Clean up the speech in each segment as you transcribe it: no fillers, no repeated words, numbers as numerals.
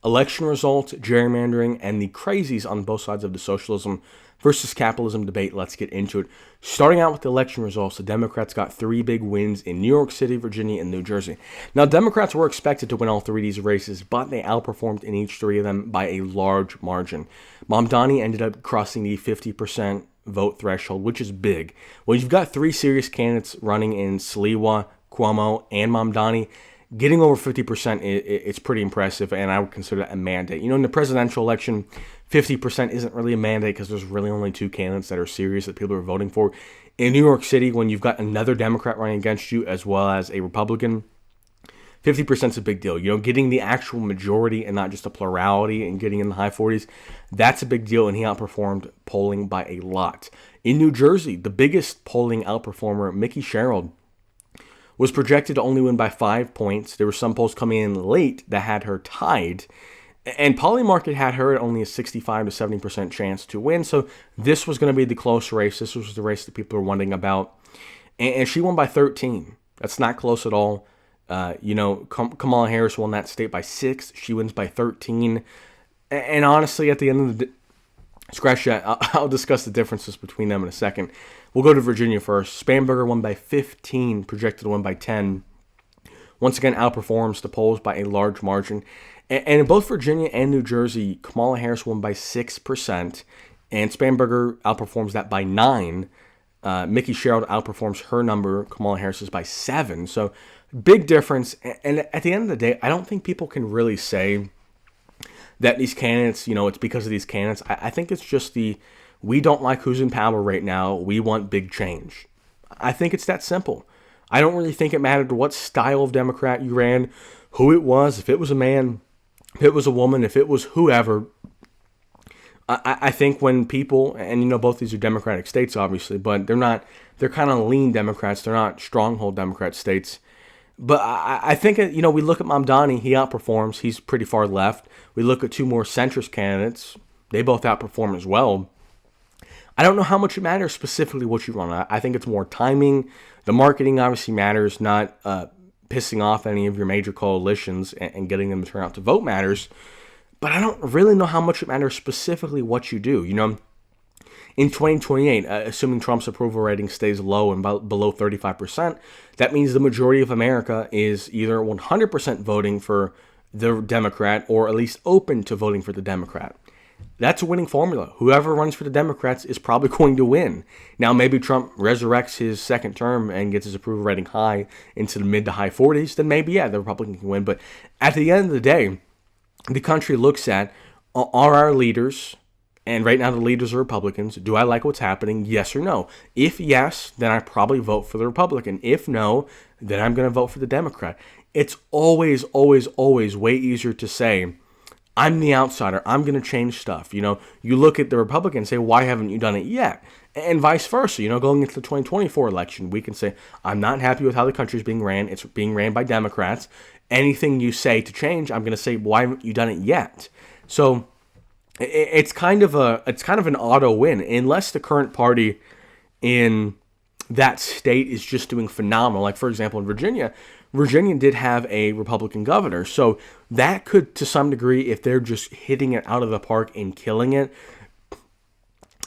election results, gerrymandering, and the crazies on both sides of the socialism versus capitalism debate. Let's get into it. Starting out with the election results, the Democrats got 3 big wins in New York City, Virginia, and New Jersey. Now, Democrats were expected to win all 3 of these races, but they outperformed in each 3 of them by a large margin. Mamdani ended up crossing the 50% vote threshold, which is big. When you've got 3 serious candidates running in Sliwa, Cuomo, and Mamdani, getting over 50%, it's pretty impressive, and I would consider that a mandate. In the presidential election, 50% isn't really a mandate because there's really only 2 candidates that are serious that people are voting for. In New York City, when you've got another Democrat running against you as well as a Republican, 50% is a big deal. Getting the actual majority and not just a plurality and getting in the high 40s, that's a big deal, and he outperformed polling by a lot. In New Jersey, the biggest polling outperformer, Mickey Sherrill, was projected to only win by 5 points. There were some polls coming in late that had her tied, and Polymarket had her at only a 65 to 70% chance to win. So this was going to be the close race. This was the race that people were wondering about, and she won by 13. That's not close at all. Kamala Harris won that state by 6. She wins by 13. And honestly, at the end of the day, scratch that. I'll discuss the differences between them in a second. We'll go to Virginia first. Spanberger won by 15, projected to win by 10. Once again, outperforms the polls by a large margin. And in both Virginia and New Jersey, Kamala Harris won by 6%, and Spanberger outperforms that by 9. Mickey Sherrill outperforms her number, Kamala Harris's, by 7. So, big difference. And at the end of the day, I don't think people can really say that these candidates, it's because of these candidates. I think it's just we don't like who's in power right now. We want big change. I think it's that simple. I don't really think it mattered what style of Democrat you ran, who it was, if it was a man, if it was a woman, if it was whoever. I think when people, and both these are Democratic states, obviously, but they're kind of lean Democrats. They're not stronghold Democrat states. But I think, we look at Mamdani, he outperforms. He's pretty far left. We look at 2 more centrist candidates. They both outperform as well. I don't know how much it matters specifically what you run. I think it's more timing. The marketing obviously matters, not pissing off any of your major coalitions and getting them to turn out to vote matters. But I don't really know how much it matters specifically what you do. In 2028, assuming Trump's approval rating stays low and below 35%, that means the majority of America is either 100% voting for the Democrat or at least open to voting for the Democrat. That's a winning formula. Whoever runs for the Democrats is probably going to win. Now, maybe Trump resurrects his second term and gets his approval rating high into the mid to high 40s, then maybe, the Republican can win. But at the end of the day, the country looks at, are our leaders, and right now the leaders are Republicans, do I like what's happening, yes or no? If yes, then I probably vote for the Republican. If no, then I'm going to vote for the Democrat. It's always, always, always way easier to say, I'm the outsider, I'm going to change stuff. You look at the Republicans and say, why haven't you done it yet? And vice versa. Going into the 2024 election, we can say, I'm not happy with how the country is being ran. It's being ran by Democrats. Anything you say to change, I'm going to say, why haven't you done it yet? So it's kind of an auto win, unless the current party in that state is just doing phenomenal. Like, for example, in Virginia did have a Republican governor. So that could, to some degree, if they're just hitting it out of the park and killing it,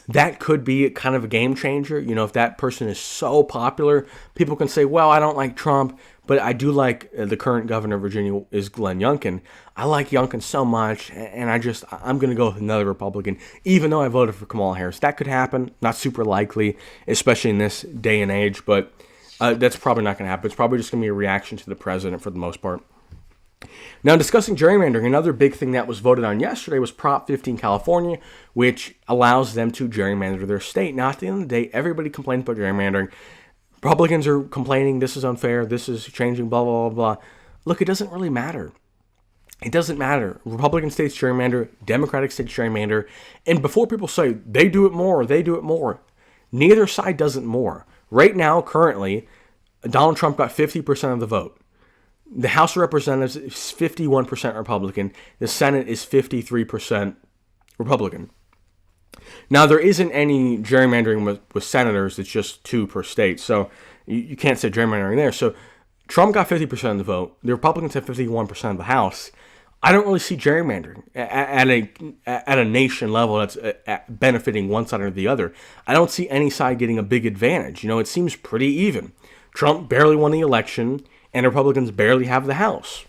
that could be kind of a game changer. If that person is so popular, people can say, well, I don't like Trump, but I do like the current governor of Virginia is Glenn Youngkin. I like Youngkin so much, and I'm going to go with another Republican, even though I voted for Kamala Harris. That could happen. Not super likely, especially in this day and age, but that's probably not going to happen. It's probably just going to be a reaction to the president for the most part. Now, discussing gerrymandering, another big thing that was voted on yesterday was Prop 15 California, which allows them to gerrymander their state. Now, at the end of the day, everybody complains about gerrymandering. Republicans are complaining, this is unfair, this is changing, blah, blah, blah, blah. Look, it doesn't really matter. It doesn't matter. Republican states gerrymander, Democratic states gerrymander, and before people say, they do it more, neither side does it more. Right now, currently, Donald Trump got 50% of the vote. The House of Representatives is 51% Republican. The Senate is 53% Republican. Now, there isn't any gerrymandering with senators. It's just 2 per state. So you can't say gerrymandering there. So Trump got 50% of the vote. The Republicans have 51% of the House. I don't really see gerrymandering at a nation level that's benefiting one side or the other. I don't see any side getting a big advantage. It seems pretty even. Trump barely won the election, and Republicans barely have the House.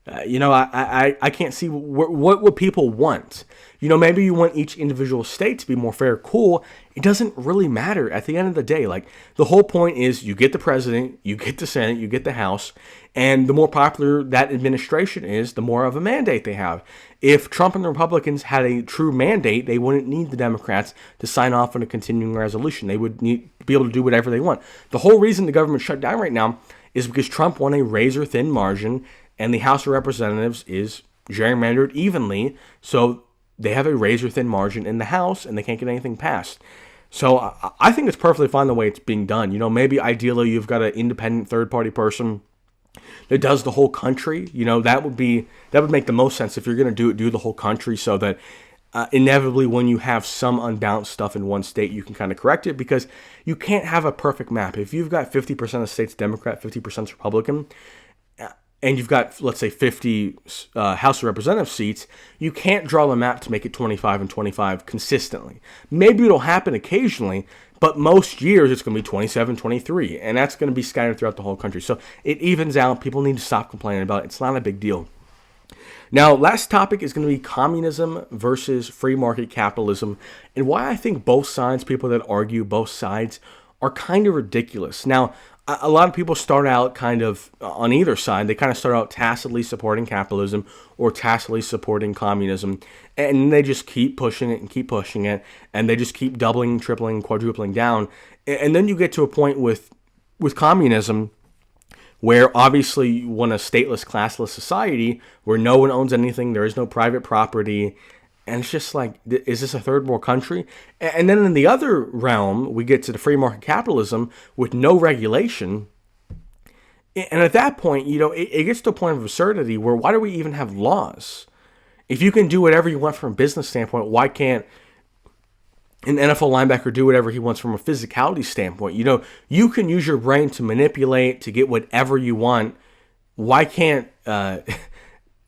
I can't see what would people want. Maybe you want each individual state to be more fair. Cool. It doesn't really matter at the end of the day. Like, the whole point is you get the president, you get the Senate, you get the House, and the more popular that administration is, the more of a mandate they have. If Trump and the Republicans had a true mandate, they wouldn't need the Democrats to sign off on a continuing resolution. They would be able to do whatever they want. The whole reason the government shut down right now is because Trump won a razor-thin margin, and the House of Representatives is gerrymandered evenly, so they have a razor-thin margin in the House, and they can't get anything passed. So I think it's perfectly fine the way it's being done. Maybe ideally you've got an independent third-party person that does the whole country. That would make the most sense. If you're going to do the whole country, so that inevitably when you have some unbalanced stuff in one state, you can kind of correct it, because you can't have a perfect map. If you've got 50% of states Democrat, 50% Republican, and you've got, let's say, 50 House of Representative seats, you can't draw the map to make it 25 and 25 consistently. Maybe it'll happen occasionally, but most years it's going to be 27, 23, and that's going to be scattered throughout the whole country. So it evens out. People need to stop complaining about it. It's not a big deal. Now, last topic is going to be communism versus free market capitalism, and why I think both sides, people that argue both sides, are kind of ridiculous. Now, a lot of people start out kind of on either side. They kind of start out tacitly supporting capitalism or tacitly supporting communism, and they just keep pushing it and keep pushing it, and they just keep doubling, tripling, quadrupling down. And then you get to a point with communism where obviously you want a stateless, classless society where no one owns anything, there is no private property, and it's just like, is this a third world country? And then in the other realm, we get to the free market capitalism with no regulation. And at that point, it gets to a point of absurdity where why do we even have laws? If you can do whatever you want from a business standpoint, why can't an NFL linebacker do whatever he wants from a physicality standpoint? You can use your brain to manipulate, to get whatever you want. Why can't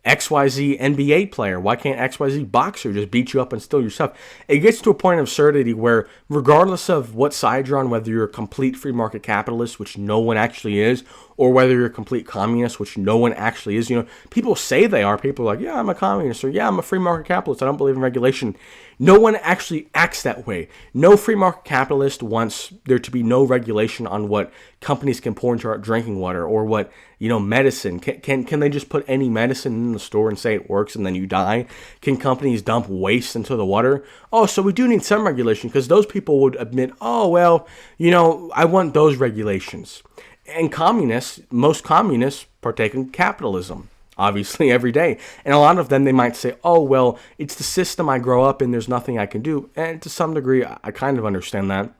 XYZ NBA player, why can't XYZ boxer just beat you up and steal your stuff? It gets to a point of absurdity where regardless of what side you're on, whether you're a complete free market capitalist, which no one actually is, or whether you're a complete communist, which no one actually is, people say they are. People are like, yeah, I'm a communist, or yeah, I'm a free market capitalist, I don't believe in regulation. No one actually acts that way. No free market capitalist wants there to be no regulation on what companies can pour into our drinking water, or what, medicine. Can they just put any medicine in the store and say it works and then you die? Can companies dump waste into the water? Oh, so we do need some regulation, because those people would admit, oh, well, I want those regulations. And most communists partake in capitalism, obviously, every day. And a lot of them, they might say, oh, well, it's the system I grow up in, there's nothing I can do. And to some degree, I kind of understand that.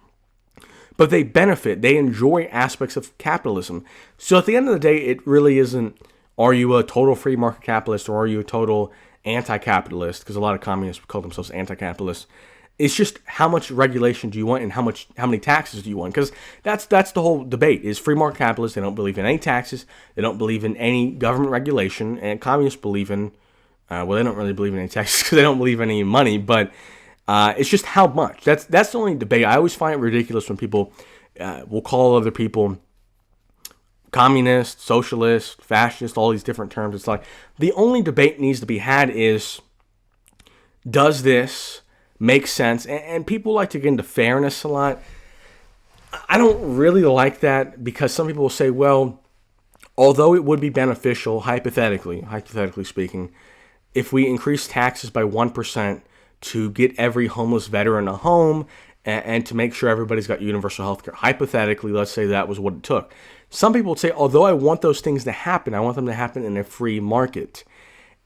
But they benefit, they enjoy aspects of capitalism. So at the end of the day, it really isn't, are you a total free market capitalist or are you a total anti-capitalist? Because a lot of communists call themselves anti-capitalists. It's just how much regulation do you want, and how many taxes do you want? Because that's the whole debate. Is free market capitalists, they don't believe in any taxes, they don't believe in any government regulation, and communists believe in, they don't really believe in any taxes because they don't believe in any money, but it's just how much. That's the only debate. I always find it ridiculous when people will call other people communist, socialist, fascist, all these different terms. It's like the only debate needs to be had is, does this make sense? And people like to get into fairness a lot. I don't really like that, because some people will say, well, although it would be beneficial, hypothetically speaking, if we increase taxes by 1% to get every homeless veteran a home and to make sure everybody's got universal health care, hypothetically, let's say that was what it took. Some people would say, although I want those things to happen, I want them to happen in a free market.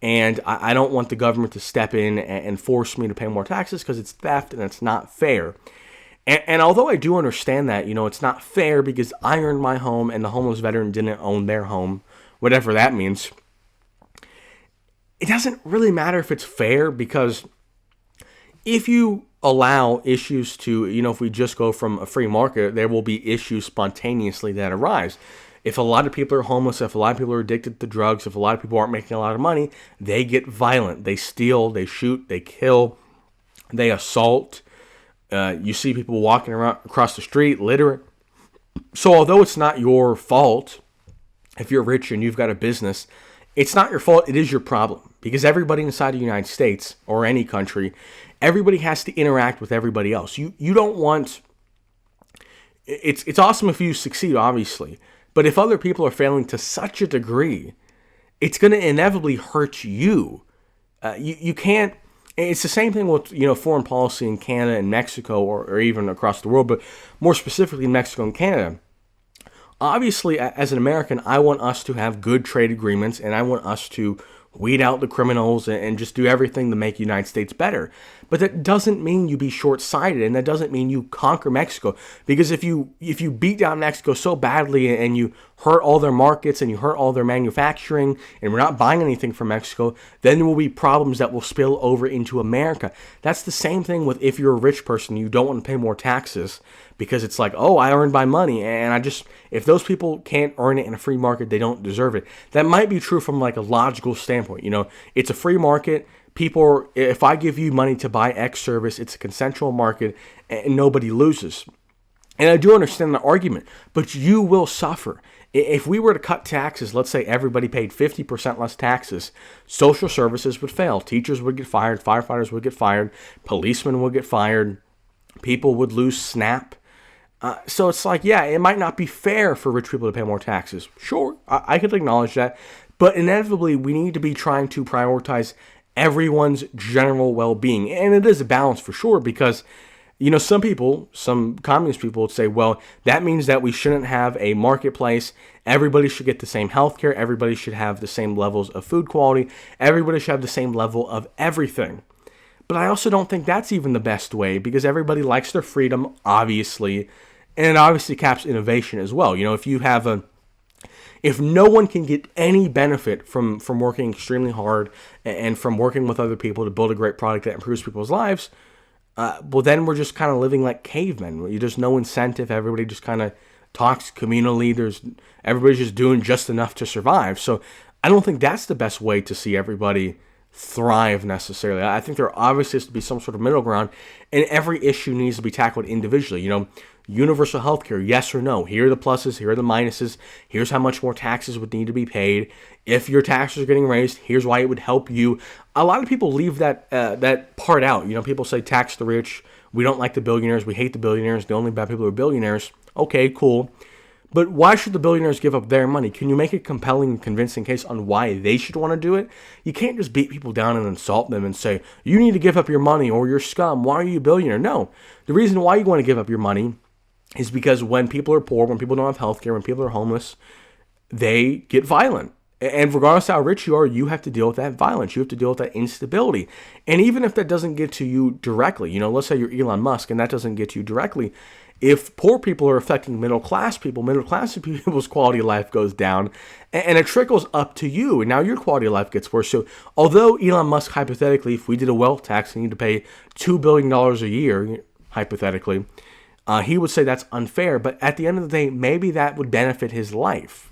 And I don't want the government to step in and force me to pay more taxes, because it's theft and it's not fair. And although I do understand that, it's not fair because I earned my home and the homeless veteran didn't own their home, whatever that means, it doesn't really matter if it's fair, because if you allow issues to, if we just go from a free market, there will be issues spontaneously that arise. If a lot of people are homeless, if a lot of people are addicted to drugs, if a lot of people aren't making a lot of money, they get violent. They steal, they shoot, they kill, they assault. You see people walking around across the street, littering. So although it's not your fault, if you're rich and you've got a business, it's not your fault. It is your problem. Because everybody inside the United States or any country, everybody has to interact with everybody else. You don't want... It's awesome if you succeed, obviously. But if other people are failing to such a degree, it's going to inevitably hurt you. You can't... It's the same thing with foreign policy in Canada and Mexico or even across the world, but more specifically in Mexico and Canada. Obviously, as an American, I want us to have good trade agreements, and I want us to weed out the criminals and just do everything to make the United States better. But that doesn't mean you be short-sighted, and that doesn't mean you conquer Mexico. Because if you beat down Mexico so badly and you hurt all their markets and you hurt all their manufacturing and we're not buying anything from Mexico, then there will be problems that will spill over into America. That's the same thing with if you're a rich person, you don't want to pay more taxes because it's like, oh, I earned my money, and if those people can't earn it in a free market, they don't deserve it. That might be true from like a logical standpoint. It's a free market. If I give you money to buy X service, it's a consensual market and nobody loses. And I do understand the argument, but you will suffer. If we were to cut taxes, let's say everybody paid 50% less taxes, social services would fail. Teachers would get fired, firefighters would get fired, policemen would get fired, people would lose SNAP. So it's like, yeah, it might not be fair for rich people to pay more taxes. Sure, I could acknowledge that. But inevitably, we need to be trying to prioritize everyone's general well-being. And it is a balance for sure because, some communist people would say, well, that means that we shouldn't have a marketplace. Everybody should get the same health care. Everybody should have the same levels of food quality. Everybody should have the same level of everything. But I also don't think that's even the best way because everybody likes their freedom, obviously. And it obviously caps innovation as well. If no one can get any benefit from working extremely hard and from working with other people to build a great product that improves people's lives, well, then we're just kind of living like cavemen. There's no incentive. Everybody just kind of talks communally. Everybody's just doing just enough to survive. So I don't think that's the best way to see everybody thrive necessarily. I think there obviously has to be some sort of middle ground, and every issue needs to be tackled individually. Universal health care, yes or no? Here are the pluses, here are the minuses. Here's how much more taxes would need to be paid. If your taxes are getting raised, here's why it would help you. A lot of people leave that part out. People say tax the rich. We don't like the billionaires. We hate the billionaires. The only bad people are billionaires. Okay, cool. But why should the billionaires give up their money? Can you make a compelling and convincing case on why they should want to do it? You can't just beat people down and insult them and say, you need to give up your money or you're scum. Why are you a billionaire? No. The reason why you want to give up your money is because when people are poor, when people don't have health care, when people are homeless, they get violent. And regardless of how rich you are, you have to deal with that violence. You have to deal with that instability. And even if that doesn't get to you directly, let's say you're Elon Musk and that doesn't get to you directly, if poor people are affecting middle class people's quality of life goes down, and it trickles up to you, and now your quality of life gets worse. So although Elon Musk, hypothetically, if we did a wealth tax and need to pay $2 billion a year, hypothetically, he would say that's unfair, but at the end of the day, maybe that would benefit his life.